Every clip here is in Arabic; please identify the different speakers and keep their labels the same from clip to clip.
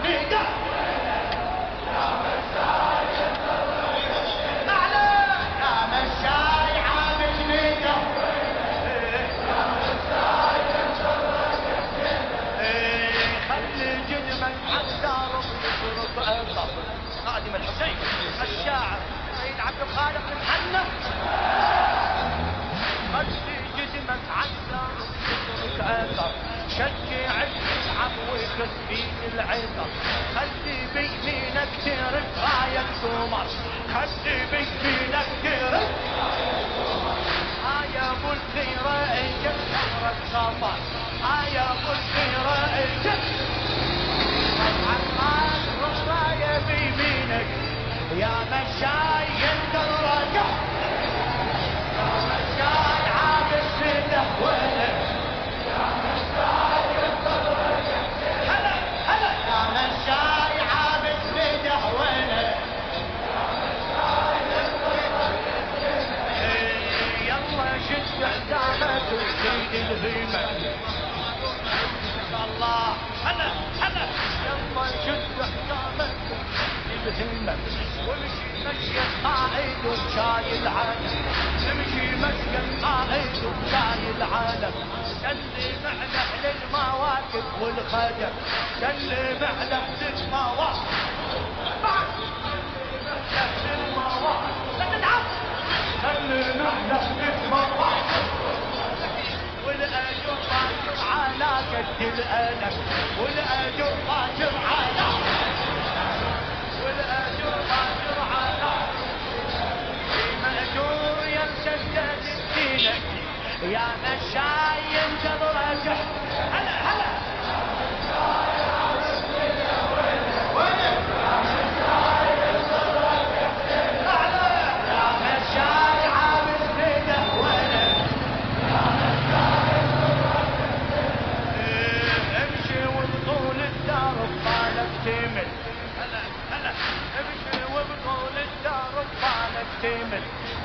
Speaker 1: ميدا يا مشاي أعلى يا مشاي عامل ميدا خلي جدمك عالدار ويصرف عطر. خادم الحسين الشاعر سيد عبد الخالق المحنة. خلي جدمك عالدار ويصرف عطر شجع عفوك تبين العطر. خلي بيمينك ترك راية القمر. خلي بيمينك ترك يا ابو الخيرة اجت ثورة صفر. يا ابو الخيرة اجت عمال الراية بيمينك يا مشاي انت الرجع. يا مشاي عابس لهوانك يا مشاي انت الرجع. هلا هلا يا مشاي عابس لهوانك شد حزامك وزيد الهيمة. الله هلا هلا يلا شد حزامك وزيد الهيمة. وامشي مشي القائد وشاي العالم. امشي مشي القائد وشاي العالم. سلم على اهل المواقف والخدم. سلم على اهل المواقف بعد اهل المواقف لا تتعب. سلم على اهل المواقف والاجر طاير على قد الالم. والاجر طاير على والاجر طاير على ماجور يمسدد دينك يا مشاي انتظر رجع. هلا هلا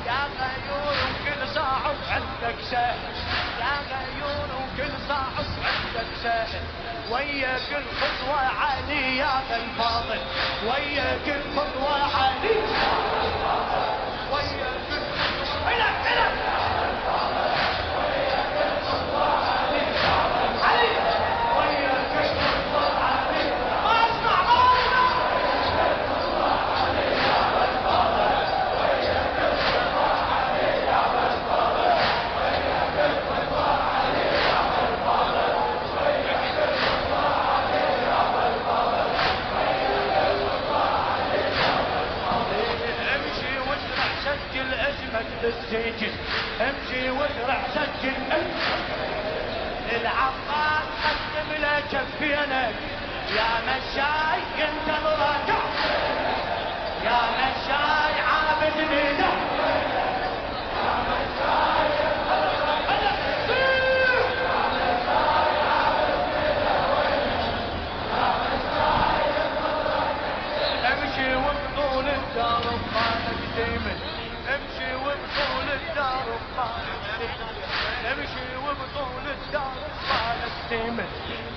Speaker 1: يا غيور وكل صاحب عندك سهل. يا غيور وكل صاحب عندك سهل. وياك الخطوة علي يا ابا الفاضل. وياك الخطوة علي وياك الخطوة هنا هنا وياك الخطوة علي علي وياك الخطوة علي. ما اسمع ما اسمع بالسجن. امشي وازرع سجل للعباس قدم له جفينك يا مشاي انت الراجع. يا مشاي عابد ميدا يا مشاي امشي وبطول الدار بخانك ديمن. امشي وبطول الدار بخانك ديمن. امشي وبطول الدار بخانك ديمن.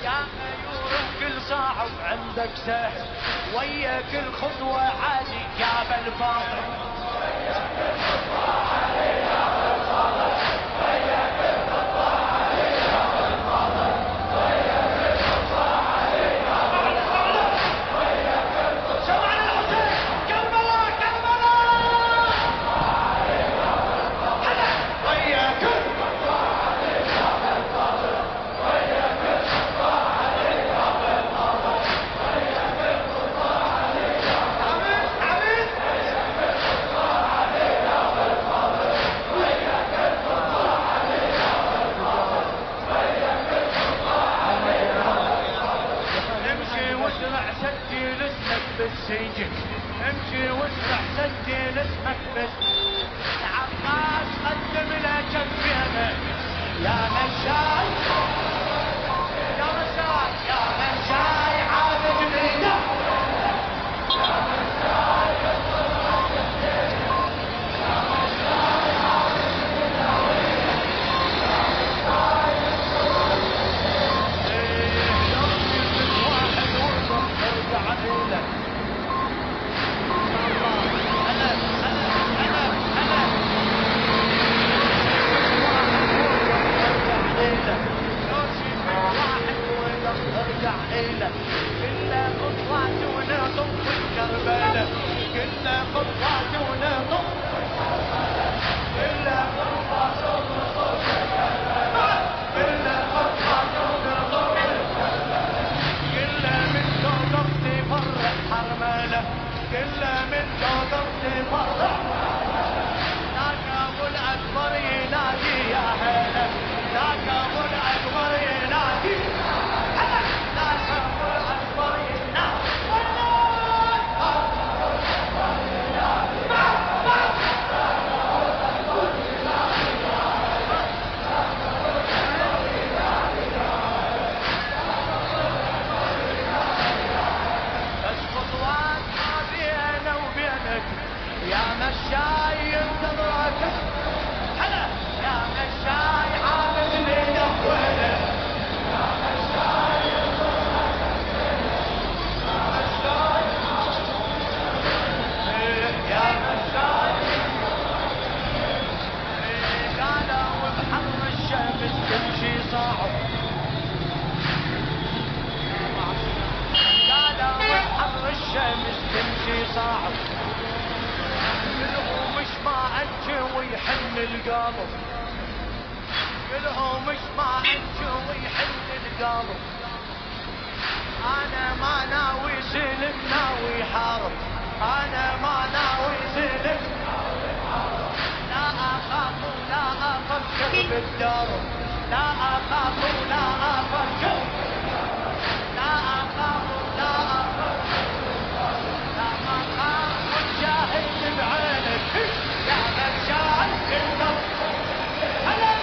Speaker 1: يا غيور وكل صاحب عندك سهل. وياك الخطوة عادي يا ابا الفاضل. وياك الخطوة عادي يا ابا الفاضل. وياك الخطوة عادي يا ابا الفاضل. وياك الخطوة عادي يا ابا الفاضل. وياك الخطوة سمعنا الحسين كربلاء كربلاء. هلا وياك الخطوة عادي يا ابا الفاضل. وياك الخطوة عادي يا ابا الفاضل. وياك الخطوة عادي يا ابا الفاضل. عبيد وياك الخطوة عادي يا ابا الفاضل. وياك الخطوة عادي يا ابا الفاضل. وياك الخطوة عادي يا ابا الفاضل. امشي وازرع سجل اسمك بالسجن. امشي وازرع سجل اسمك بالسجن. عباس قدم له جفينك يا مشاي يا مشاي يا مشاي عابد ميدا يا مشاي يا مشاي عابد ميدا يا مشاي. واحد وصل ارجع إله يوسف واحد ولم ترجع إله كله خطوات ونطم في كربلاء كله خطوات ونطم كله خطوات ونطم كله خطوات ونطم كله من توقف تفرح حرمله كله من توقف تفرح ذاك ابو الاكبر ينادي يا هلا ذاك ابو الاكبر ينادي ذاك ابو الاكبر ينادي بس خطوات ما بينه وبينك يا مشاي ينتظرك هلا يا مشاي عابد ليلة وينك يا مشاي ينتظرك يا مشاي قالوا بحر الشمس تمشي صعب قالوا بحر الشمس تمشي صعب قلهم مش ما انجي ويحن القلب قلهم مش ما انجي ويحن القلب انا ما ناوي سلم ناوي حارب انا ما ناوي سلم لا اخاف ولا افكر بالدرب لا اخاف ولا افكر لا اخاف ولا افكر لا ما اخاف وجاهد بعينك يا مشاعر الدم هلا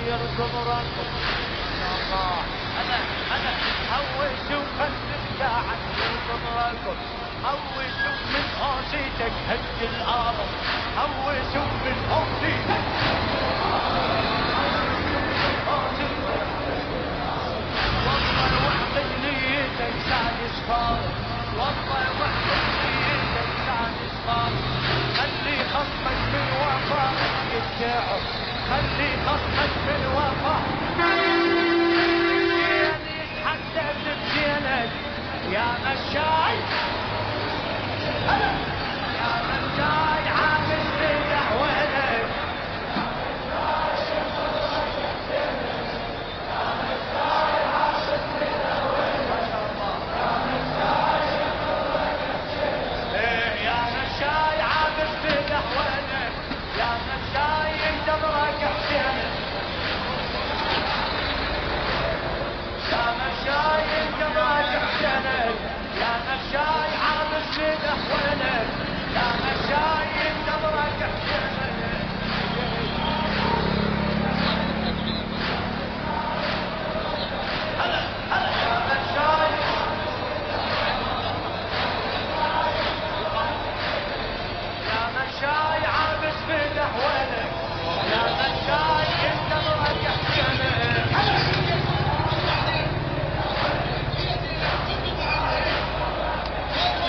Speaker 1: يركض ركض يا الله انا حوش وخلف قاعد يركض ركض حوش من قاسيتك هج الارض حوش من قاسيتك والله وحدك نيتك سادس فارغ والله وحدك نيتك سادس فارغ خلي خصمك من وفاء يتعب خلي خصمك بالوفا يتحدث بزينك يا مشاي يا مشاي عامل بدع وينك يا مشاي عامل بدع وينك يا مشاي انتظرك حسينك يا مشاي انتظرك حسينك يا مشاي عامل بدع وينك يا مشاي انتظرك حسينك هلا هلا يا مشاي يا مشاي عابس بدع وينك يا مشاي انتظرك حسينك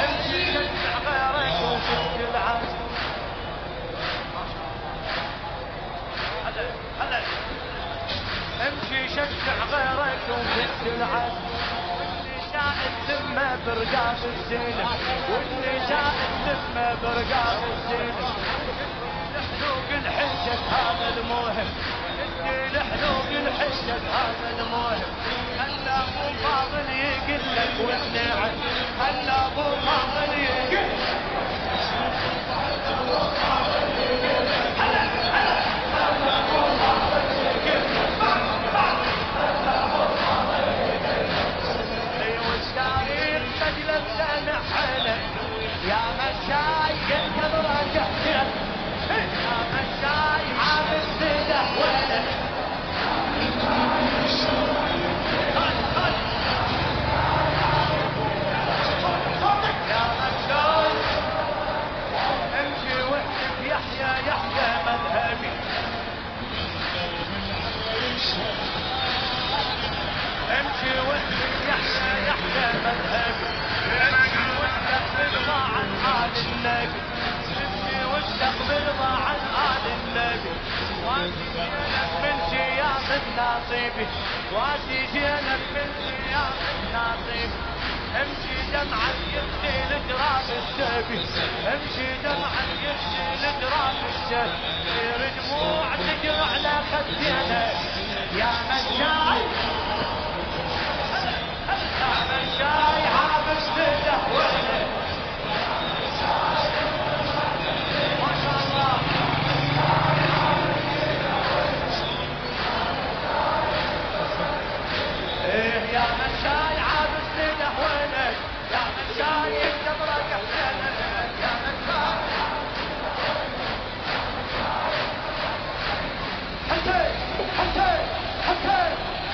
Speaker 1: امشي شجع غيرك وشد العزم هلا هلا امشي شجع غيرك وشد العزم شاءت ثمه برقاب الزينة واللي شاءت ثمه برقاب الزينة لحلوق الحجة هذا الموهم لحلوق الحجة هذا الموهم خلى ابو فاضل يقل لك والنعم خلى ابو فاضل يقل هلا هلا يا مشاي انتظرك يا مشاي عامل بدع وينك يا من سياق الناصبي واسي جيلك من سياق الناصبي امشي دمعك يغسل جراب السبي امشي دمعك يغسل جراب السبي يصير دموع تجر على خدينا يا مشاي يا مشاي حابس تدهونا ما شاء الله ايه يا مشاي عابس تدهونا يا مشاي الجبرة يحسن يا مشاي حتى حتى حتى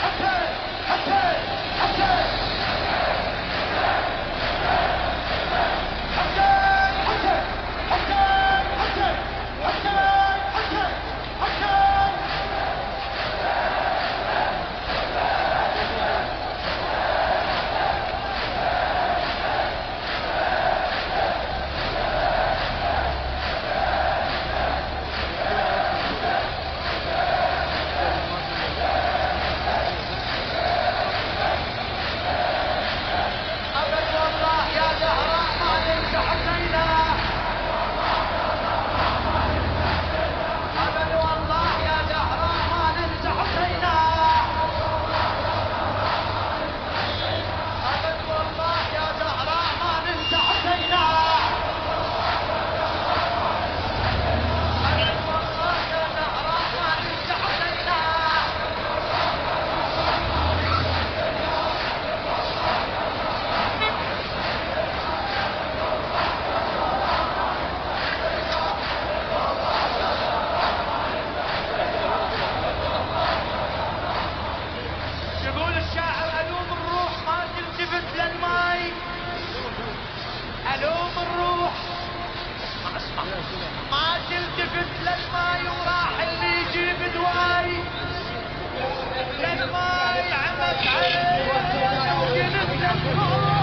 Speaker 1: حتى حتى حتى ما تلتفت للماي وراح اللي يجيب دواي للماي عمت عليه وجنت للماي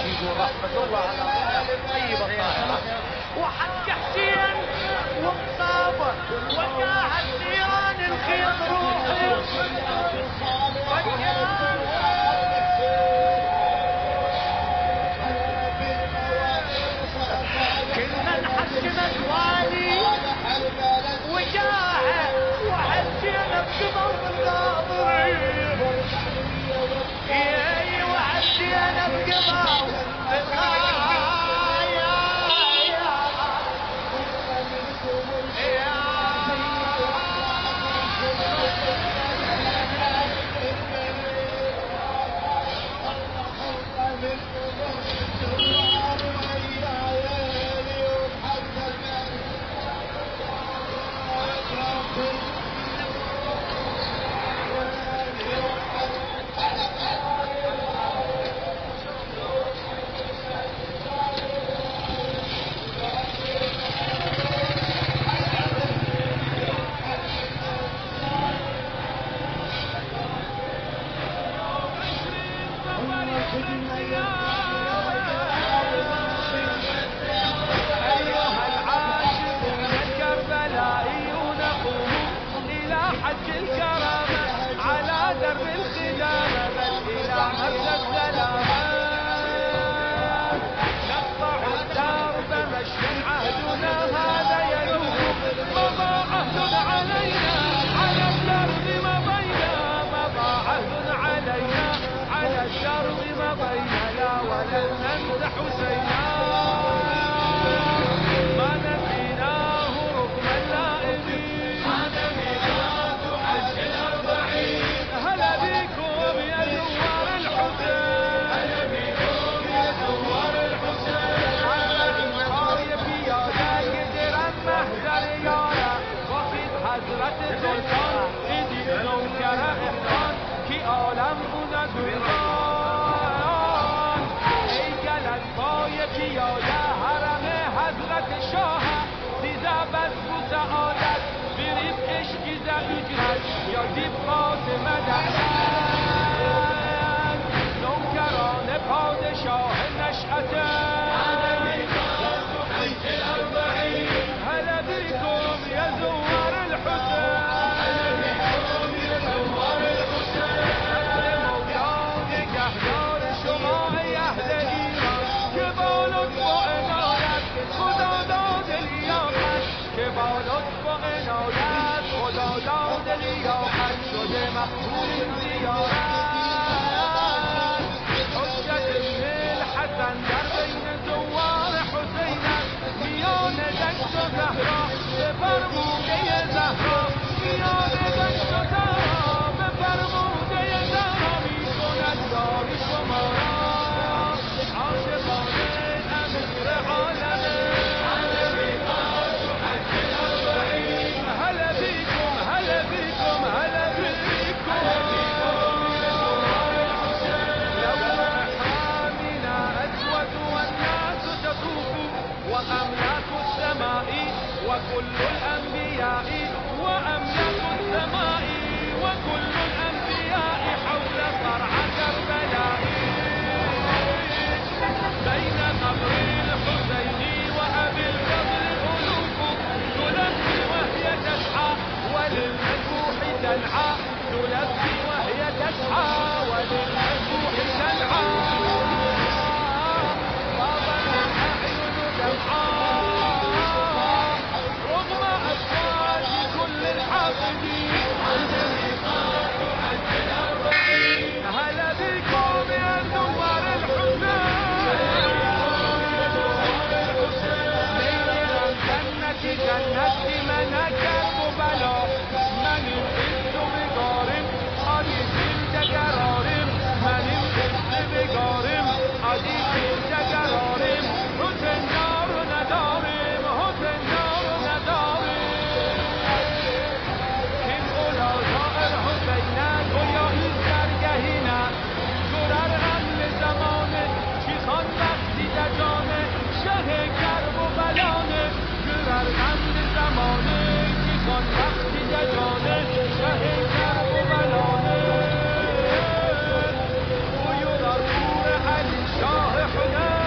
Speaker 1: يقول رحمة الله على طيبة الطاهرة وحق حسين ومصابة وجاهد نيران الخيط روحي كل من حسنت والي وجاهد وحسين بقبر الناظرين وحسين بقبر حضرت سلطان دیدی نوکر احسان کی عالم بوده دوران ای گلت پای پیاده حرم حضرت شاه دیده بس رو سعادت بیریم عشقی ز اجرت یا دیب فاطمه دهن نوکران پادشاه نشأت هلا بكم يا زوار الحسين مولاي نگهدار شما اهل ایران که با لطف و عنایت خدا داد لیاقت که با لطف و عنایت خدا داد لیاقت شده مقبول زیارت حجت ابن الحسن در بین زوار حسین میان دشت و زهرا به فرموده زهرا میان دشت و زهرا به فرموده زهرا میکند یاری شما را عاشقان امیر عالمه هلا بیکم هلا بیکم هلا بیکم وأملاك السماء وكل الأنبياء وأملاك السماء وكل الأنبياء حول صرع كربلاء بين قبر الحسين وأبي الفضل ألوف تلبي وهي تسعى وللمذبوح تنعى تلبي وهي تسعى وللمذبوح تنعى رغم أصوات كل الحاقدين هلا بكم يا زوار الحسين جنة جنة منكت وبلا من الحس بقارم حديث الجرارم من الحس بقارم حديث الجرارم حسین یار نداریم حسین یار نداریم این اولا زائر حسینت و یا این سرگهینه جرر قبل زمانه چی خان وقتی دجانه شه کرب و بلانه جرر قبل زمانه چی خان وقتی دجانه شه کرب و بلانه و یودار پور علی شاه حنین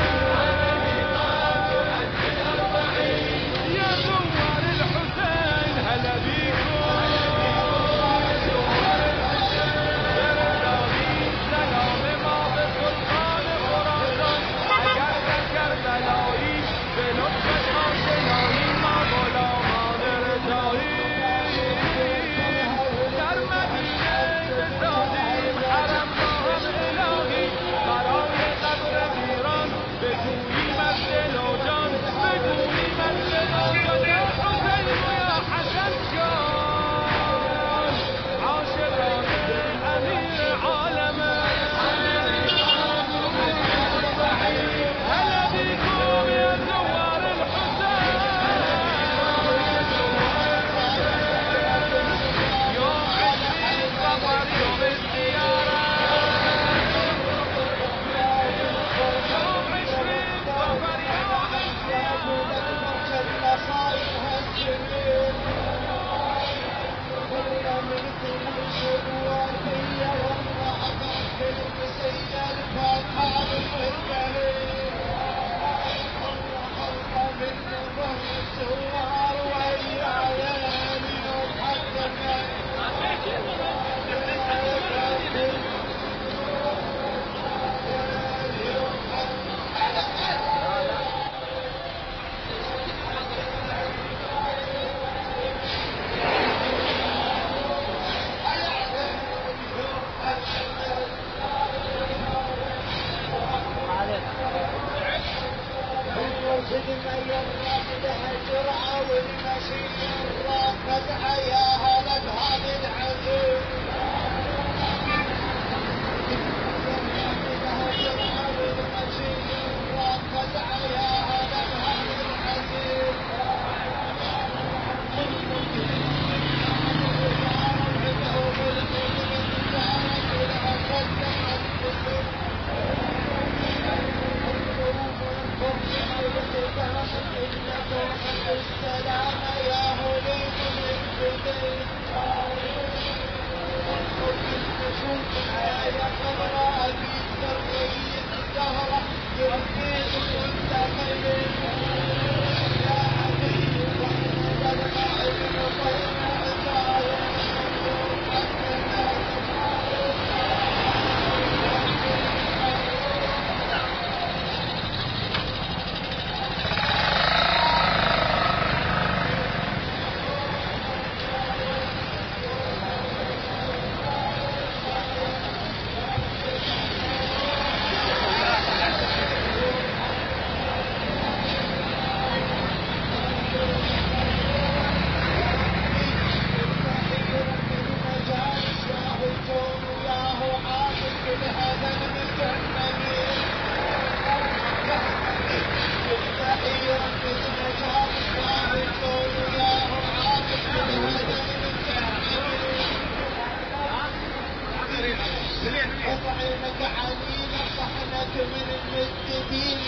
Speaker 1: من المسجدين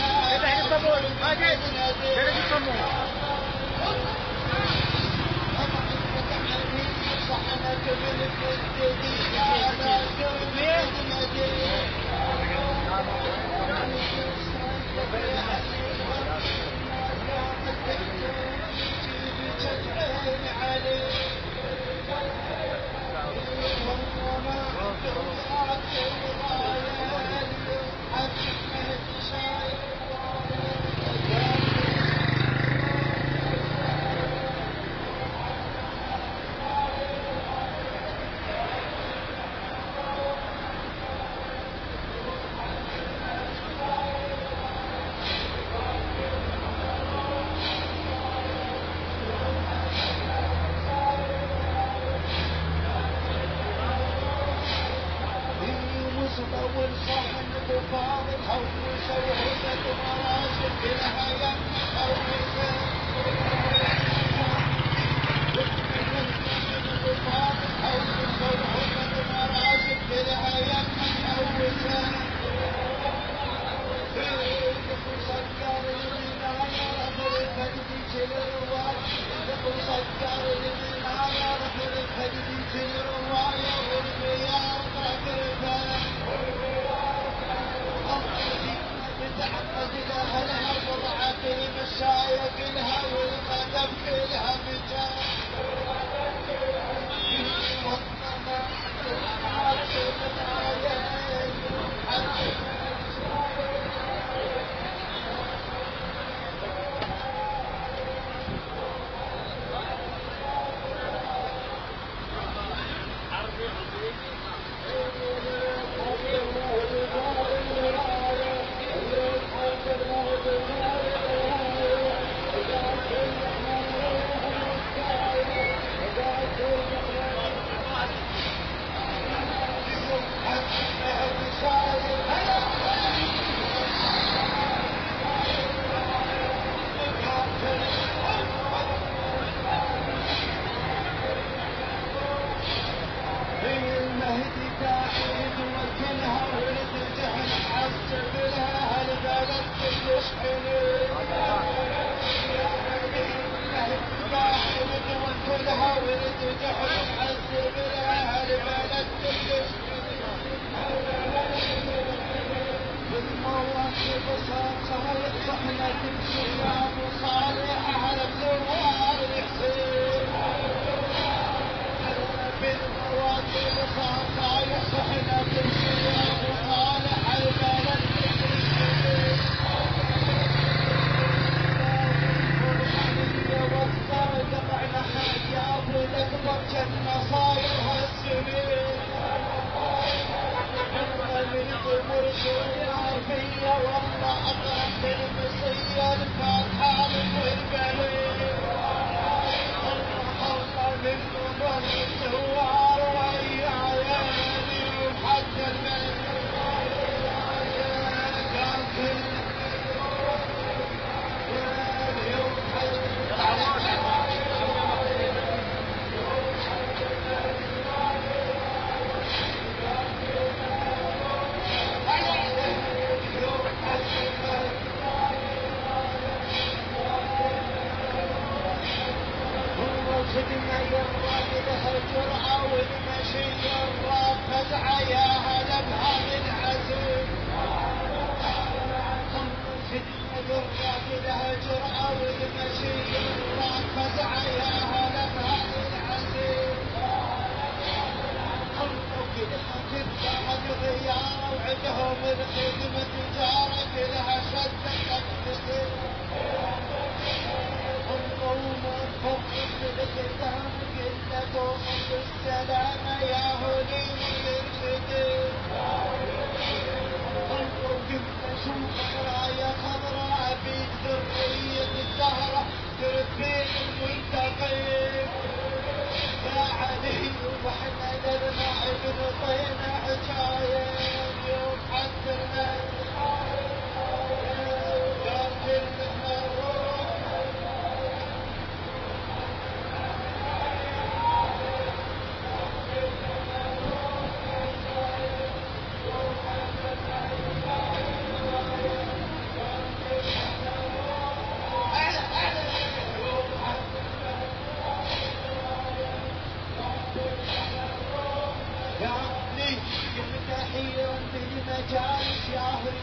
Speaker 1: ماجد صحنك من المسجدين على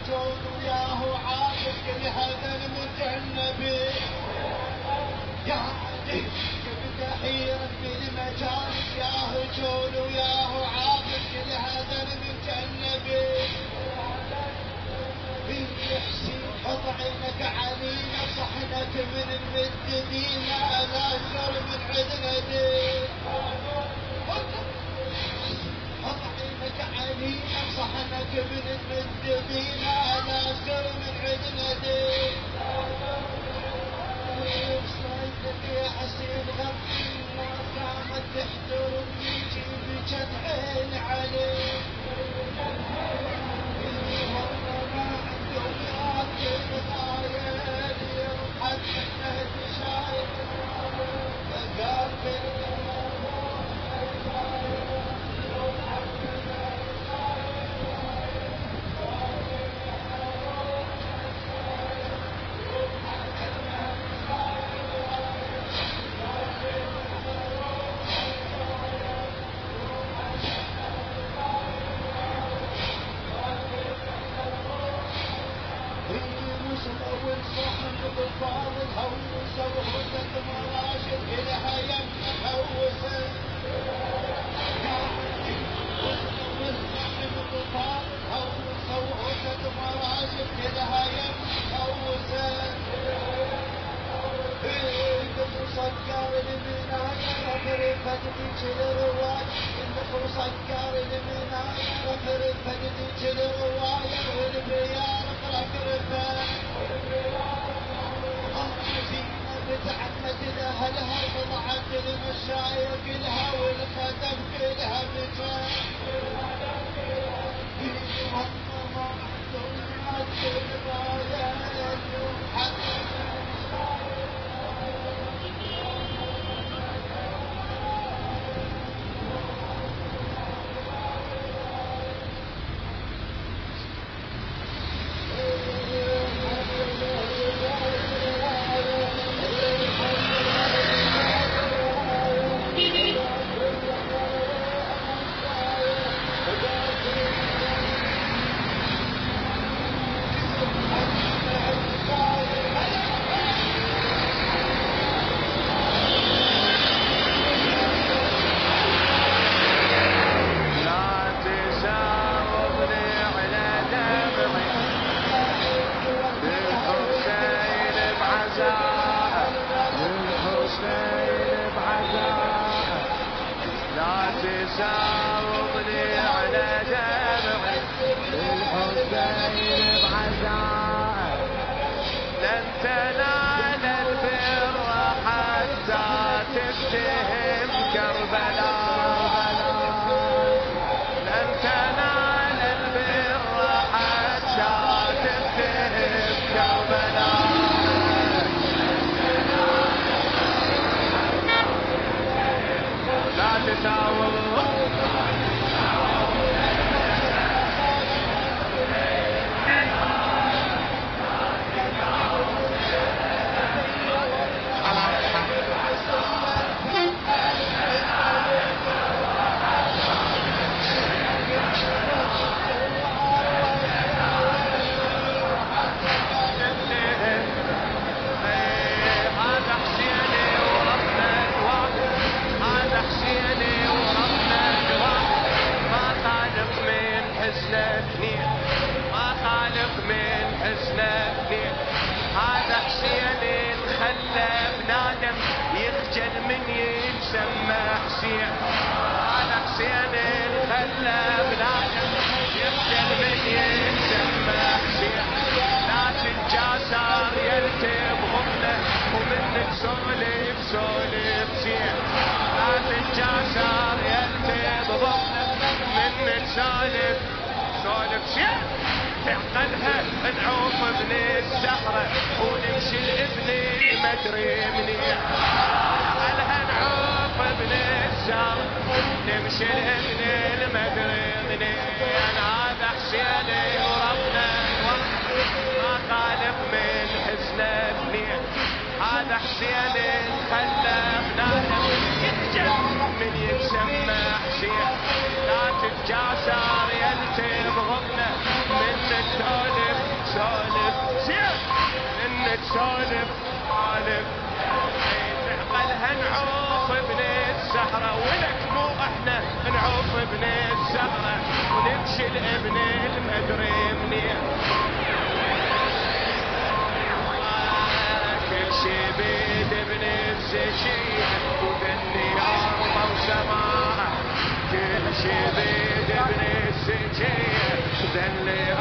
Speaker 1: هجون وياه عابد كل هذا المتنبي يا علي يبدا حيرة بالمجالس يا هجون وياه عابد كل هذا المتنبي حسين حط عينك علينا صحنك من المددين لا سر من عدنا دين حط عينك علينا صحنك من المددين لا سر من عدنا دين صيدك يا حسين غطي ما قامت تحترمني جيبك عين عليك بتعمد لأهلها وضعت المشاية كلها والخدم كلها بتاع
Speaker 2: تعقلها نعوف ابن الزهرة ونمشي الابن المدري منيح تعقلها نعوف ابن الزهرة نمشي الابن المدري منيح هذا حسيني وربنا ما خالف من حسنه منيح هذا حسيني خلى بنادم يخجل من يتسمى حسين لا تتجاسر يلتي بغمنا من التولف سولف سولف تعقلها نعوف ابن الزهرة ولك مو احنا نعوف ابن الزهرة ونمشي لابن المدري منيح كل شي بيد ابن الزكية وذني أرض وسماء كل شي بيد ابن الزكية وذني